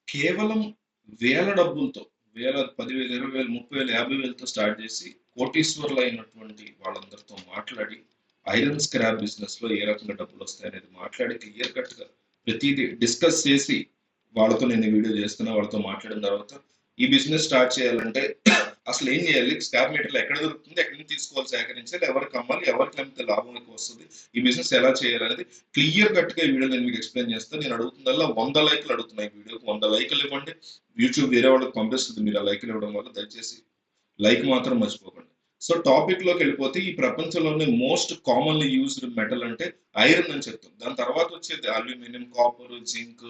కేవలం వేల డబ్బులతో వేల 10,000, 20,000, 30,000, 50,000తో స్టార్ట్ చేసి కోటీశ్వరులైనటువంటి వాళ్ళందరితో మాట్లాడి ఐరన్ స్క్రాప్ బిజినెస్‌లో ఏ రకంగా డబ్బులొస్తాయనేది మాట్లాడి క్లియర్ కట్‌గా ప్రతీదీ డిస్కస్ చేసి వాళ్ళతో నేను ఈ వీడియో చేస్తున్నా. వాళ్ళతో మాట్లాడిన తర్వాత ఈ బిజినెస్ స్టార్ట్ చేయాలంటే అసలు ఏం చేయాలి? స్క్రాప్ మెటీరియల్ ఎక్కడ దొరుకుతుంది? ఎక్కడి నుంచి తీసుకోవాలి? సేకరించాలి? ఎవరికి అమ్మాలి? ఎవరికి అమ్మితే లాభం ఎక్కువ వస్తుంది? ఈ బిజినెస్ ఎలా చేయాలనేది క్లియర్ కట్‌గా ఈ వీడియో నేను మీకు ఎక్స్‌ప్లెయిన్ చేస్తాను. నేను అడుగుతుందల్లా 100 లైక్‌లు అడుగుతున్నా ఈ వీడియోకి. 100 లైక్‌లు ఇవ్వండి. యూట్యూబ్ వేరే వాళ్ళకి పంపిస్తుంది మీరు ఆ లైక్‌లు ఇవ్వడం వల్ల. దయచేసి లైక్ మాత్రం మర్చిపోకండి. సో టాపిక్‌లోకి వెళ్ళిపోతే ఈ ప్రపంచంలోనే మోస్ట్ కామన్‌లీ యూజ్డ్ మెటల్ అంటే ఐరన్ అని చెప్తాం. దాని తర్వాత వచ్చేది అల్యూమినియం, కాపర్, జింక్,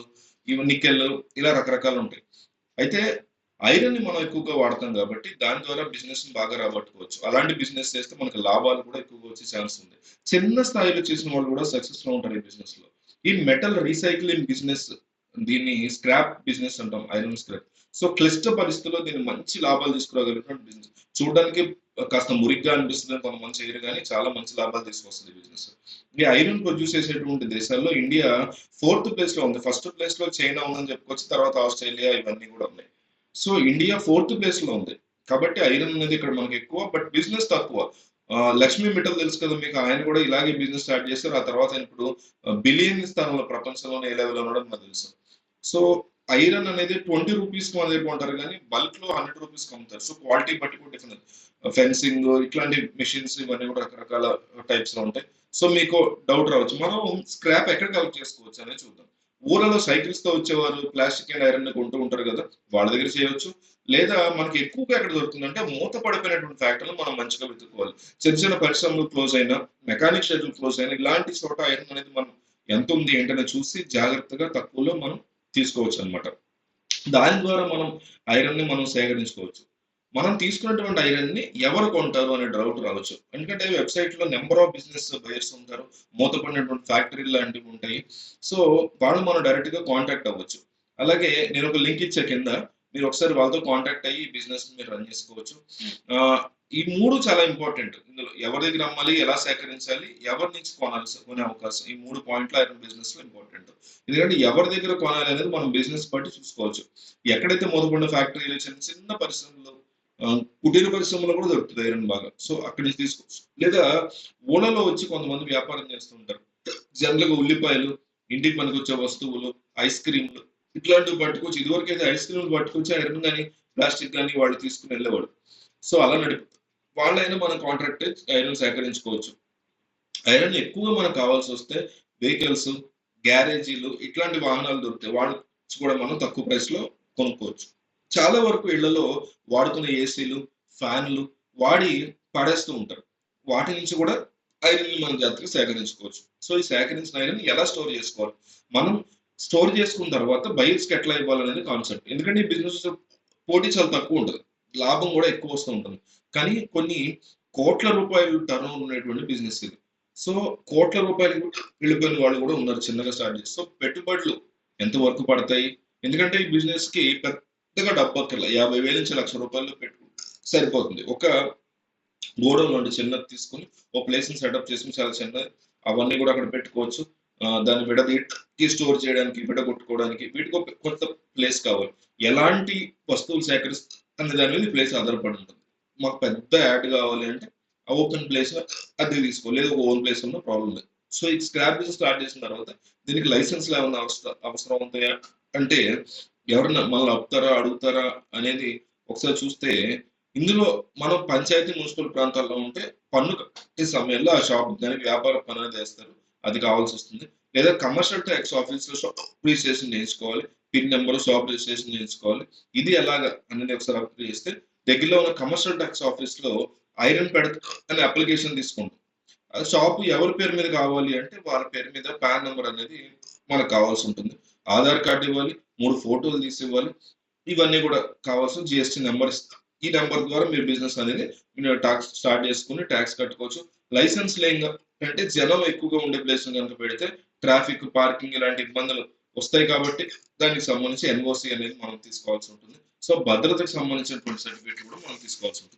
నికెల్ ఇలా రకరకాలు ఉంటాయి. అయితే ఐరన్ ని మనం ఎక్కువగా వాడతాం కాబట్టి దాని ద్వారా బిజినెస్ బాగా రాబట్టుకోవచ్చు. అలాంటి బిజినెస్ చేస్తే మనకు లాభాలు కూడా ఎక్కువగా వచ్చే ఛాన్స్ ఉంది. చిన్న స్థాయిలో చేసిన వాళ్ళు కూడా సక్సెస్ లో ఉంటారు ఈ బిజినెస్ లో. ఈ మెటల్ రీసైక్లింగ్ బిజినెస్, దీన్ని స్క్రాప్ బిజినెస్ అంటాం, ఐరన్ స్క్రాప్. సో క్లిష్ట పరిస్థితుల్లో దీన్ని మంచి లాభాలు తీసుకురాగలిగినటువంటి బిజినెస్. చూడడానికి కాస్త మురిగ్గా అనిపిస్తుంది, కొంతమంది చేయరు కానీ చాలా మంచి లాభాలు తీసుకొస్తుంది బిజినెస్. ఈ ఐరన్ ప్రొడ్యూస్ చేసేటువంటి దేశాల్లో ఇండియా 4th ప్లేస్ లో ఉంది. ఫస్ట్ ప్లేస్ లో చైనా ఉందని చెప్పుకోవచ్చు, తర్వాత ఆస్ట్రేలియా ఇవన్నీ కూడా ఉన్నాయి. సో ఇండియా 4th ప్లేస్ లో ఉంది కాబట్టి ఐరన్ అనేది ఇక్కడ మనకి ఎక్కువ, బట్ బిజినెస్ తక్కువ. లక్ష్మీ మిట్టల్ తెలుసు కదా మీకు, ఆయన కూడా ఇలాగే బిజినెస్ స్టార్ట్ చేస్తారు. ఆ తర్వాత ఆయన ఇప్పుడు బిలియన్ స్థానంలో ప్రపంచంలోనే ఏ లెవెల్ ఉండడం నాకు తెలుసు. సో ఐరన్ అనేది 20 రూపీస్ మన దగ్గర కొంటారు కానీ బల్క్ లో 100 రూపీస్ అమ్ముతారు. సో క్వాలిటీ బట్టి కూడా డిఫరెంట్. ఫెన్సింగ్ ఇట్లాంటి మిషన్స్ ఇవన్నీ కూడా రకరకాల టైప్స్ లో ఉంటాయి. సో మీకు డౌట్ రావచ్చు, మనం స్క్రాప్ ఎక్కడ కలెక్ట్ చేసుకోవచ్చు అనేది చూద్దాం. ఊర్లలో సైకిల్స్ తో వచ్చేవారు ప్లాస్టిక్ అండ్ ఐరన్ కొంటూ ఉంటారు కదా, వాళ్ళ దగ్గర చేయవచ్చు. లేదా మనకి ఎక్కువగా ఎక్కడ దొరుకుతుందంటే మూత పడిపోయినటువంటి ఫ్యాక్టరీలు మనం మంచిగా వెతుక్కోవాలి. చిన్న చిన్న పరిశ్రమలు క్లోజ్ అయినా, మెకానిక్ షెడ్యూల్ క్లోజ్ అయినా, ఇలాంటి చోట ఐరన్ అనేది మనం ఎంత ఉంది ఏంటనే చూసి జాగ్రత్తగా తక్కువలో మనం తీసుకోవచ్చు అనమాట. దాని ద్వారా మనం ఐరన్ ని మనం సేకరించుకోవచ్చు. మనం తీసుకున్నటువంటి ఐరన్ ని ఎవరు కొంటారు అనే డౌట్ రావచ్చు. ఎందుకంటే వెబ్సైట్ లో నెంబర్ ఆఫ్ బిజినెస్ బయర్స్ ఉంటారు, మూతపడినటువంటి ఫ్యాక్టరీలు లాంటివి ఉంటాయి. సో వాళ్ళు మనం డైరెక్ట్ గా కాంటాక్ట్ అవ్వచ్చు. అలాగే నేను ఒక లింక్ ఇచ్చే కింద, మీరు ఒకసారి వాళ్ళతో కాంటాక్ట్ అయ్యి బిజినెస్ మీరు రన్ చేసుకోవచ్చు. ఈ 3 చాలా ఇంపార్టెంట్. ఇందులో ఎవరి దగ్గర అమ్మాలి, ఎలా సేకరించాలి, ఎవరి నుంచి కొనే అవకాశం, ఈ 3 పాయింట్లు ఐరన్ బిజినెస్ లో ఇంపార్టెంట్. ఎందుకంటే ఎవరి దగ్గర కొనాలి అనేది మనం బిజినెస్ బట్టి చూసుకోవచ్చు. ఎక్కడైతే మొదలుపడిన ఫ్యాక్టరీలు, చిన్న చిన్న పరిశ్రమలు, కుటీర పరిశ్రమలో కూడా దొరుకుతుంది ఐరన్ బాగా. సో అక్కడి నుంచి తీసుకోవచ్చు. లేదా ఊళ్ళలో వచ్చి కొంతమంది వ్యాపారం చేస్తుంటారు. జనరల్‌గా ఉల్లిపాయలు, ఇంటికి పనికొచ్చే వస్తువులు, ఐస్ క్రీమ్‌లు ఇట్లాంటివి పట్టుకొచ్చి, ఇదివరకైతే ఐస్ క్రీమ్‌లు పట్టుకొచ్చి ఐరన్ గాని, ప్లాస్టిక్ గాని వాళ్ళు తీసుకొని వెళ్ళేవాడు. సో అలా వాళ్ళైనా మనం కాంట్రాక్ట్ ఐరన్ సేకరించుకోవచ్చు. ఐరన్ ఎక్కువగా మనకు కావాల్సొస్తే వెహికల్స్, గ్యారేజీలు ఇట్లాంటి వాహనాలు దొరుకుతాయి. వాటి నుంచి కూడా మనం తక్కువ ప్రైస్‌లో కొనుక్కోవచ్చు. చాలా వరకు ఇళ్లలో వాడుతున్న ఏసీలు, ఫ్యాన్‌లు వాడి పడేస్తూ ఉంటారు. వాటి నుంచి కూడా ఐరన్‌ని మనం జాగ్రత్తగా సేకరించుకోవచ్చు. సో ఈ సేకరించిన ఐరన్ ఎలా స్టోర్ చేసుకోవాలి? మనం స్టోర్ చేసుకున్న తర్వాత బయర్స్‌కి ఎట్లా ఇవ్వాలనేది కాన్సెప్ట్. ఎందుకంటే ఈ బిజినెస్ పోటీ చాలా తక్కువ ఉంటది. లాభం కూడా ఎక్కువ వస్తూ ఉంటుంది. కానీ కొన్ని కోట్ల రూపాయలు టర్నోవర్ ఉన్నటువంటి బిజినెస్ ఇది. సో కోట్ల రూపాయలకి వెళ్ళిపోయిన వాళ్ళు కూడా ఉన్నారు చిన్నగా స్టార్ట్ చేసి. సో పెట్టుబడులు ఎంత వరకు పడతాయి? ఎందుకంటే ఈ బిజినెస్ కి పెద్దగా డబ్బు అక్కర్లే. 50,000 నుంచి ₹1,00,000 పెట్టుకుంటే సరిపోతుంది. ఒక గోడౌన్ నుండి చిన్నది తీసుకొని ఒక ప్లేస్ ని సెటప్ చేసుకొని చాలా చిన్నది అవన్నీ కూడా అక్కడ పెట్టుకోవచ్చు. దాన్ని విడదీసి స్టోర్ చేయడానికి, విడగొట్టుకోవడానికి వీటికి ఒక కొంత ప్లేస్ కావాలి. ఎలాంటి వస్తువులు సేకరిస్తే అనే దాని మీద ప్లేస్ ఆధారపడి ఉంటుంది. మాకు పెద్ద యాడ్ కావాలి అంటే ఆ ఓపెన్ ప్లేస్ అద్దెకు తీసుకోవాలి. లేదా ఒక ఓన్ ప్లేస్ ఉన్న ప్రాబ్లం లేదు. సో ఈ స్క్రాప్ బిజినెస్ స్టార్ట్ చేసిన తర్వాత దీనికి లైసెన్స్‌లు ఏమన్నా అవసరం ఉంటాయా అంటే, ఎవరన్నా మనల్ని ఆపుతారా, అడుగుతారా అనేది ఒకసారి చూస్తే, ఇందులో మనం పంచాయతీ, మున్సిపల్ ప్రాంతాల్లో ఉంటే పన్ను కట్టే సమయంలో ఆ షాప్ గాని వ్యాపార పన్ను అనేది వేస్తారు. అది కావాల్సొస్తుంది. లేదా కమర్షియల్ టాక్స్ ఆఫీస్‌లో షాప్ రిజిస్ట్రేషన్ చేయించుకోవాలి. పిన్ నంబర్, షాప్ రిజిస్ట్రేషన్ చేయించుకోవాలి. ఇది ఎలాగా అనేది ఒకసారి అప్లై చేస్తే దగ్గరలో ఉన్న కమర్షియల్ టాక్స్ ఆఫీస్‌లో ఐరన్ పెడతా అనే అప్లికేషన్ తీసుకుంటాం. ఆ షాపు ఎవరి పేరు మీద కావాలి అంటే వాళ్ళ పేరు మీద పాన్ నంబర్ అనేది మనకు కావాల్సి ఉంటుంది. ఆధార్ కార్డ్ ఇవ్వాలి, 3 ఫోటోలు తీసి ఇవ్వాలి. ఇవన్నీ కూడా కావాల్సిన జీఎస్టీ నెంబర్ ఇస్తాం. ఈ నెంబర్ ద్వారా మీరు బిజినెస్ అనేది మీరు టాక్స్ స్టార్ట్ చేసుకొని టాక్స్ కట్టుకోవచ్చు. లైసెన్స్ లేంగా అంటే జనం ఎక్కువగా ఉండే ప్లేస్ కనుక పెడితే ట్రాఫిక్, పార్కింగ్ ఇలాంటి ఇబ్బందులు వస్తాయి కాబట్టి దానికి సంబంధించి ఎన్ఓసి అనేది మనం తీసుకోవాల్సి ఉంటుంది. సో భద్రతకు సంబంధించినటువంటి సర్టిఫికేట్ కూడా మనం తీసుకోవాల్సి ఉంటుంది.